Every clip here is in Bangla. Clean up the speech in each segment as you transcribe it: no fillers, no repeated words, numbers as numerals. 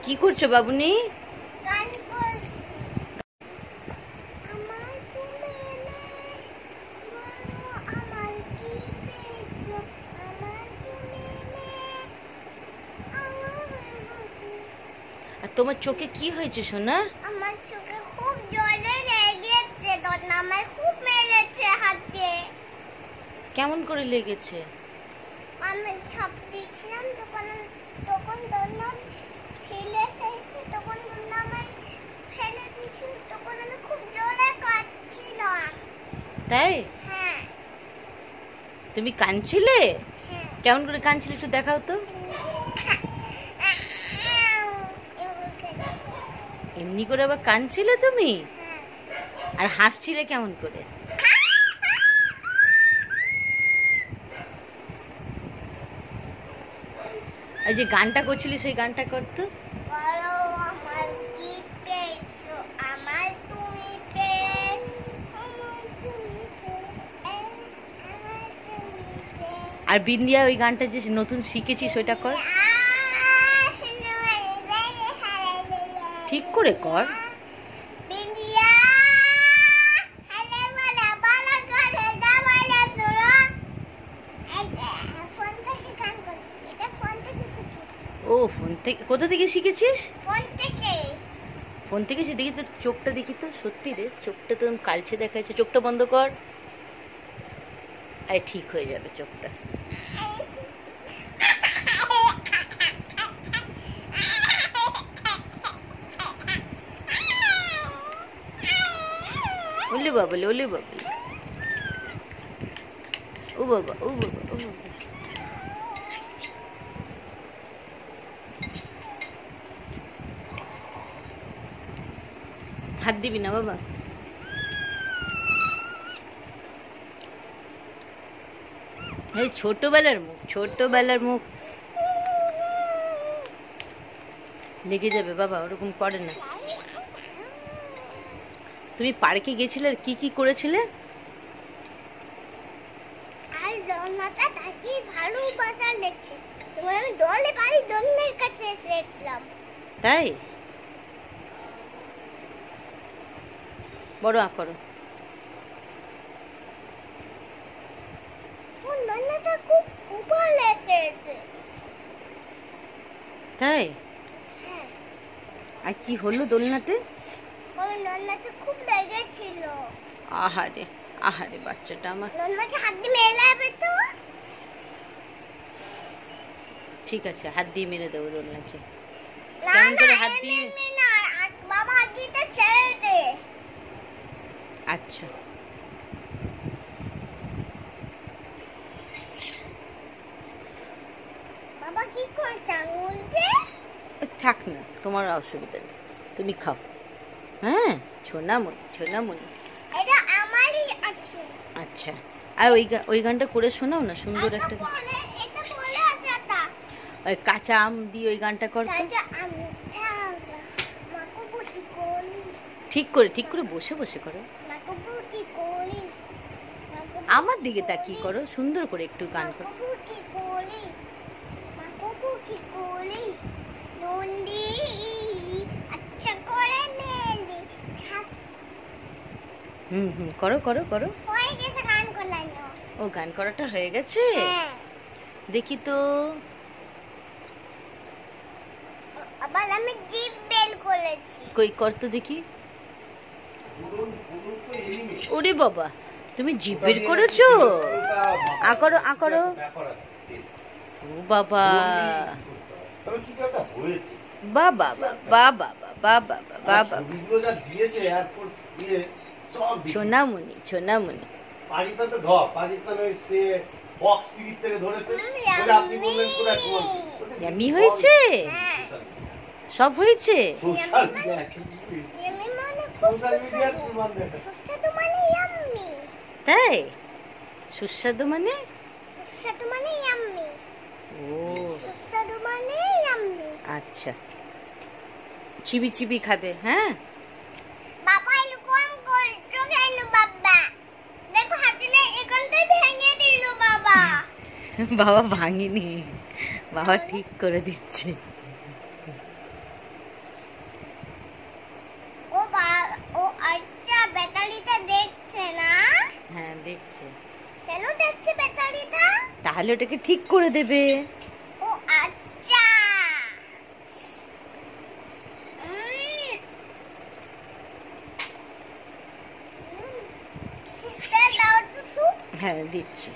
কি করছো বাবুনি? আর তোমার চোখে কি হয়েছে সোনা? আমার চোখে খুব জ্বরে লেগেছে, আমার খুব মেরেছে হাতে। কেমন করে লেগেছে? আমি ছাপ দিয়েছিলাম তখন দন্না ফেলে এসেছে, তখন দন্না আমায় ফেলে দিয়েছিল, তখন আমি খুব জোরে কাঁদছিলাম। তাই? হ্যাঁ। তুমি কাঁদছিলে? হ্যাঁ। কেমন করে কাঁদছিলে একটু দেখাও তো। এমনি করে আবার কাঁদছিলে তুমি? হ্যাঁ। আর হাসছিলে কেমন করে? এই যে গানটা করছিলি সেই গানটা করতো। বলো আমার কি পেয়েছো, আমার তুমি পেয়ে, আমার তুমি পেয়ে, আমার তুমি পেয়ে। আর বিন্দিয়া ওই গানটা যে নতুন শিখেছিস ওইটা কর। ঠিক করে কর। বিন্দিয়া হ্যালো বলা বলা করে দাওয়ালা তোরা ফোন থেকে গান কর। এটা ফোন থেকে শিখেছি। ও ফোন থেকে? কোথা থেকে শিখেছিস? ফোন থেকে। ফোন থেকে সে দেখি তো, চোখটা দেখি তো, সত্যি রে চোখটা তো কালচে দেখাচ্ছে। চোখটা বন্ধ কর। আরে ঠিক হয়ে যাবে চোখটা। ওলে বাবলে, ওলে বাবলে, ও বাবা, ও বাবা, ও বাবা। হাত দিবি না বাবা। এই ছোটবেলার মুখ, ছোটবেলার মুখ লেগে যাবে বাবা, ওরকম করে না। তুমি পার্কে গেছিলে আর কি কি করেছিলে? আর দোলনাটা তাকি ভালো বাজার লেগেছে, তোমার আমি দোলে পারি দোলনের কাছে এসেছিলাম। তাই? বড় আ করো। দোলনাটা খুব খুব ভালো এসেছে। তাই? হ্যাঁ। আর কি হলো দোলনাতে? ওই দোলনাটা খুব লেগেছিল। আহারে, আহারে বাচ্চাটা আমার। দোলনাকে হাত দিয়ে মেলাবে তো? ঠিক আছে, হাত দিয়ে মেরে দেবো দোলনাকে। না কেমন করে না, হাত দিয়ে? এমনি না, বাবা হাত দিয়ে ছেড়ে দে। আচ্ছা। বাবা কি করছে আঙুল দিয়ে? থাক না, তোমার অসুবিধা নেই, তুমি খাও। হ্যাঁ সোনামণি, সোনামণি। এটা আমারই আছে। আচ্ছা, আর ওই গানটা করে শোনাও না, সুন্দর একটা। এটা বলে আছে তা। ওই কাঁচা আম দিয়ে ওই গানটা কর তো। কাঁচা আম মাকো বুটি কোলি। ঠিক করে বসে বসে করো। মাকো বুটি কোলি। আমার দিকে তাকিয়ে করো, সুন্দর করে একটু গান করো। মাকো বুটি কোলি। মাকো বুটি কোলি। নন্দি আচ্ছা করে মেলি। করো করো করো। হয়ে গেছে গান করলাম। ও গান করাটা হয়ে গেছে? হ্যাঁ। দেখি তো। আবার আমি জিভ বেল করেছি। কই কর তো দেখি। ওরে বাবা, তুমি জিভ বের করেছো? আ করো, আ করো। ও বাবা, বাবা বাবা বাবা বাবা, সোনামণি, সোনামণি। ইয়ামি হয়েছে? সব হয়েছে? তাই? সুস্বাদু মানে? ও আচ্ছা, চিবি চিবি খাবে। হ্যাঁ বাবা এরকম করছো কেন? বাবা দেখো হাতিলে এখানটাই ভেঙে দিল বাবা। বাবা ভাঙিনি, বাবা ঠিক করে দিচ্ছে। গাড়িটা? তাহলে ওটাকে ঠিক করে দেবে। ও আচ্ছা। সুপটা দাও তো, সুপ। হ্যাঁ দিচ্ছি।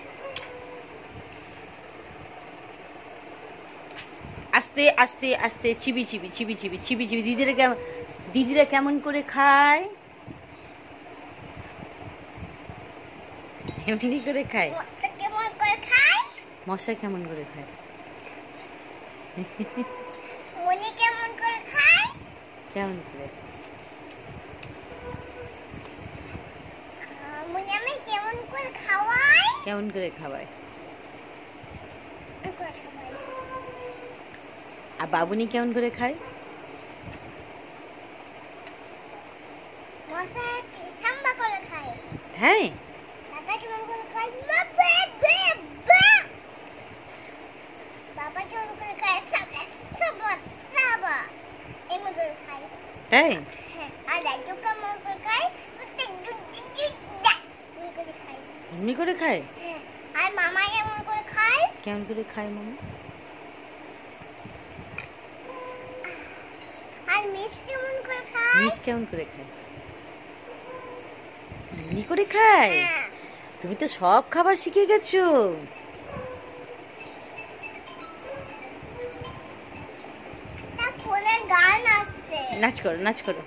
আস্তে আস্তে আস্তে চিবি চিবি চিবি চিবি চিবি চিবি। দিদিরা কেমন করে খায়? এমনি করে খায়। মশা কেমন করে খায়? মশা কেমন করে খায়? মনি কেমন করে খায়? কেমন করে? মনি আমি কেমন করে খাওয়াই? কেমন করে খাওয়ায়? আর বাবুনি কেমন করে খায়? মশা সাম্বা করে খায়। হ্যাঁ দাদা কেমন করে খায়? বাবা কেমন করে খায়? সাবা এমন করে খায়। তাই? হ্যাঁ। আর দাদু কেমন করে খায়? এমনি করে খায়? হ্যাঁ। আর মামা কেমন করে খায়? কেমন করে খায় মামা? আর মিস কেমন করে খায়? মিস কেমন করে খায়? এমনি করে খায়? হ্যাঁ। তুমি তো সব খাবার শিখে গেছো। তার ফোনে গান আসছে। নাচ করো নাচ করো।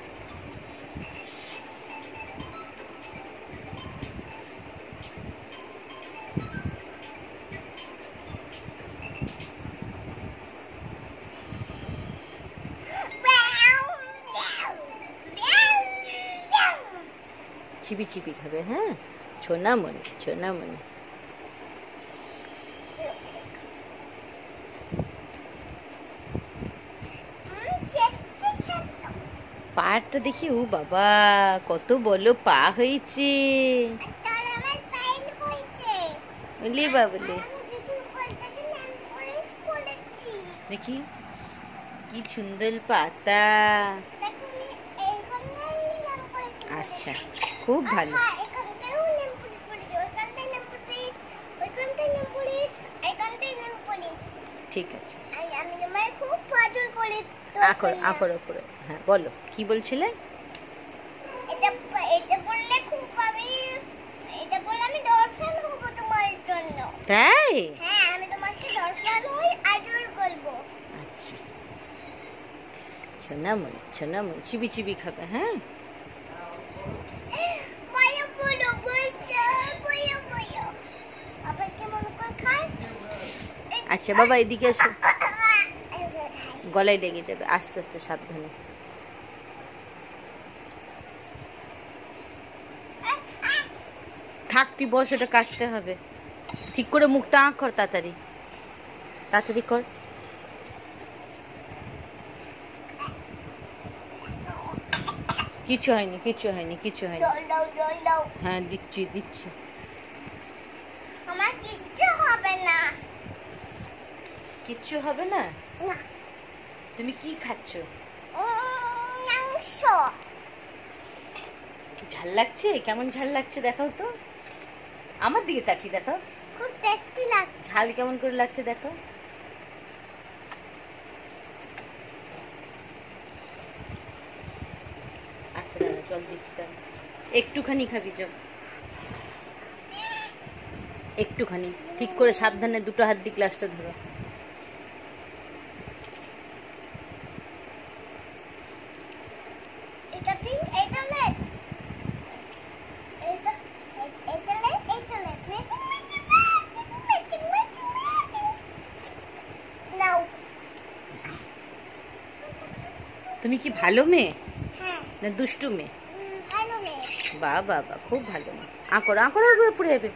চিবি চিবি খাবে। হ্যাঁ সোনামণি সোনামণি। পাটা দেখি, ও বাবা কত বড় পা হয়েছে। বলি বাবলে দেখি কি সুন্দর পাতা। আচ্ছা খুব ভালো। ঠিক আছে আকড়ো করে। হ্যাঁ বলো কি বলছিলে? তাই? আচ্ছা সোনামণি সোনামণি চিবি চিবি খাবে। হ্যাঁ আচ্ছা বাবা এদিকে এসো, গলায় লেগে যাবে। আস্তে আস্তে সাবধানে। থাক তুই বস, ওটা কাটতে হবে। ঠিক করে মুখটা আঁক কর, তাড়াতাড়ি তাড়াতাড়ি কর। কিছু হয়নি কিছু হয়নি কিছু হয়নি। হ্যাঁ দিচ্ছি দিচ্ছি। আমার কিচ্ছু হবে না। কিচ্ছু হবে না? তুমি কি খাচ্ছ? মাংস। ঝাল লাগছে? কেমন ঝাল লাগছে দেখাও তো, আমার দিকে তাকিয়ে দেখাও। খুব টেস্টি লাগছে। ঝাল কেমন করে লাগছে দেখো। আচ্ছা দাঁড়া জল দিচ্ছি, দাঁড়া একটুখানি খাবি চল, একটুখানি। ঠিক করে সাবধানে দুটো হাত দিয়ে গ্লাসটা ধরো। তুমি কি ভালো মেয়ে না দুষ্টু মেয়ে? বাহ বাহ বাহ, খুব ভালো মেয়ে। আঁকড়ো আঁকড়ো করে পড়ে যাবে।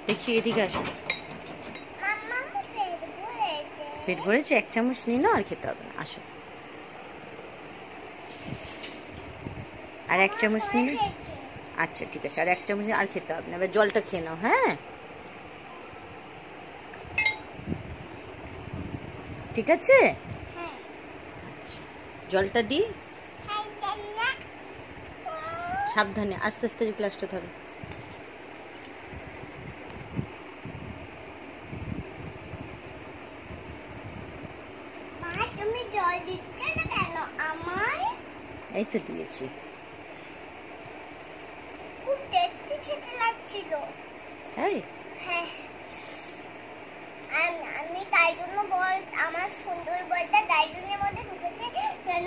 দেখি এদিকে আসো। পেট ভরেছে? এক চামচ নিয়ে নাও, আর খেতে হবে না। আসো আর এক চামচ নিয়ে। আচ্ছা ঠিক আছে, আর এক চামচ আর খেতে হবে না। এবার জলটা খেয়ে নাও। হ্যাঁ ঠিক আছে। আচ্ছা জলটা দি, সাবধানে আস্তে আস্তে গ্লাসটা ধরো। তুমি জল দিচ্ছ না কেন আমায়? এই তো দিয়েছি। খুব টেস্টি খেতে লাগছিল। তাই? হ্যাঁ, আমি তাই জন্য বল আমার সুন্দর বলটা ডাইজনের মধ্যে ঢুকেছে যেন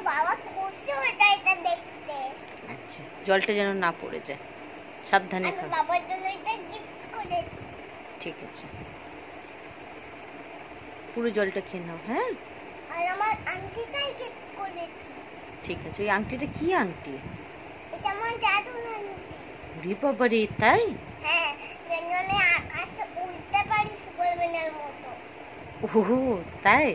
বাবা খুশি হয়ে যায় এটা দেখতে। আচ্ছা, জলটা যেন না পড়ে যায়, সাবধানে আমি খাও। বাবার জন্য এটা গিফট করেছি। ঠিক আছে, পুরো জলটা খেয়ে নাও। হ্যাঁ, আর আমার আংটিটাই গিফট করেছি। ঠিক আছে। ওই আংটিটা কি আংটি? এটা আমার জাদুর আংটি। ওরে বাবা রে, তাই? হ্যাঁ, যেন আমি আকাশে উড়তে পারি সুপারম্যানের মতো। ওহো, তাই?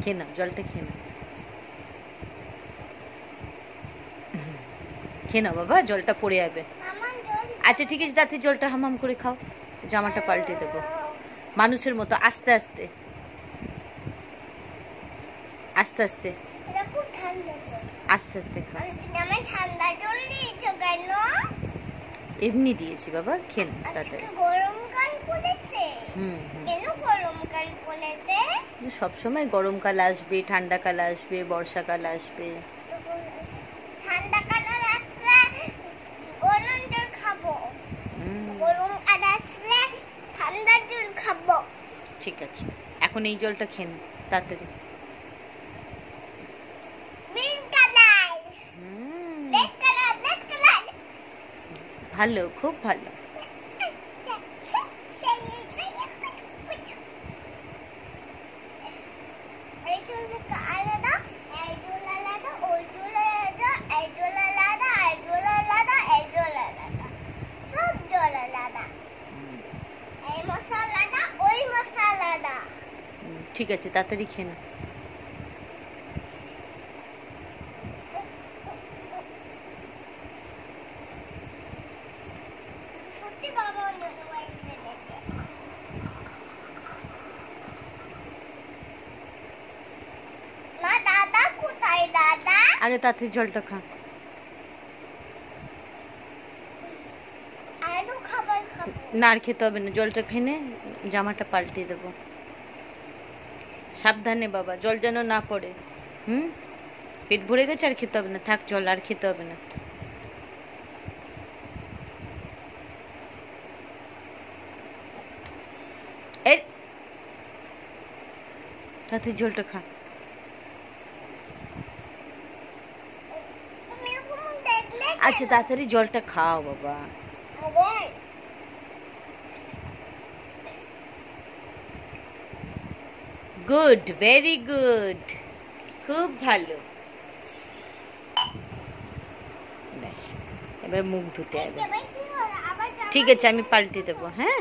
খেয়ে নাও, জলটা খেয়ে নাও। খেয়ে নাও বাবা, জলটা পড়ে যাবে। আমার জল আচ্ছা ঠিক আছে, তাতে জলটা হামাম করে খাও। জামাটা পাল্টে দেবো মানুষের মতো, আস্তে আস্তে আস্তে আস্তে এটা খুব ঠান্ডা জল। আস্তে আস্তে খাও। তুমি আমায় ঠান্ডা জল দিয়েছো কেন? এমনি দিয়েছি বাবা, খেয়ে নাও আজকে তাড়াতাড়ি। গরমকাল পড়েছে। কেন গরমকাল পড়েছে? সবসময় গরমকাল আসবে, ঠান্ডাকাল আসবে, বর্ষাকাল আসবে। ঠান্ডাকাল আসলে গরম জল খাবো, গরমকাল আসলে ঠান্ডা জল খাবো। ঠিক আছে, এখন এই জলটা খেয়ে নাও তাড়াতাড়ি। Green colour, red colour, red colour. ভালো, খুব ভালো। ঠিক আছে, তাড়াতাড়ি খেয়ে নাও। সত্যি বাবা অন্য বাড়িতে গেছে। মা, দাদা কোথায়? দাদা আরে তাড়াতাড়ি জলটা খা। আরো খাবার খাবো। না আর খেতে হবে না, জলটা খেয়ে নে, জামাটা পাল্টে দেবো। সাবধানে বাবা, জল যেন না পড়ে। পেট ভরে গেছে, আর খেতে হবে না, থাক, জল আর খেতে হবে না। এই তাতে জলটা খা। তুমি এরকম দেখলে আচ্ছা তাড়াতাড়ি জলটা খাও বাবা। আবার গুড, ভেরি গুড, খুব ভালো। ব্যাস, এবার মুখ ধুতে হবে। এবার কি হলো? আবার ঠিক আছে, আমি পাল্টে দেবো। হ্যাঁ।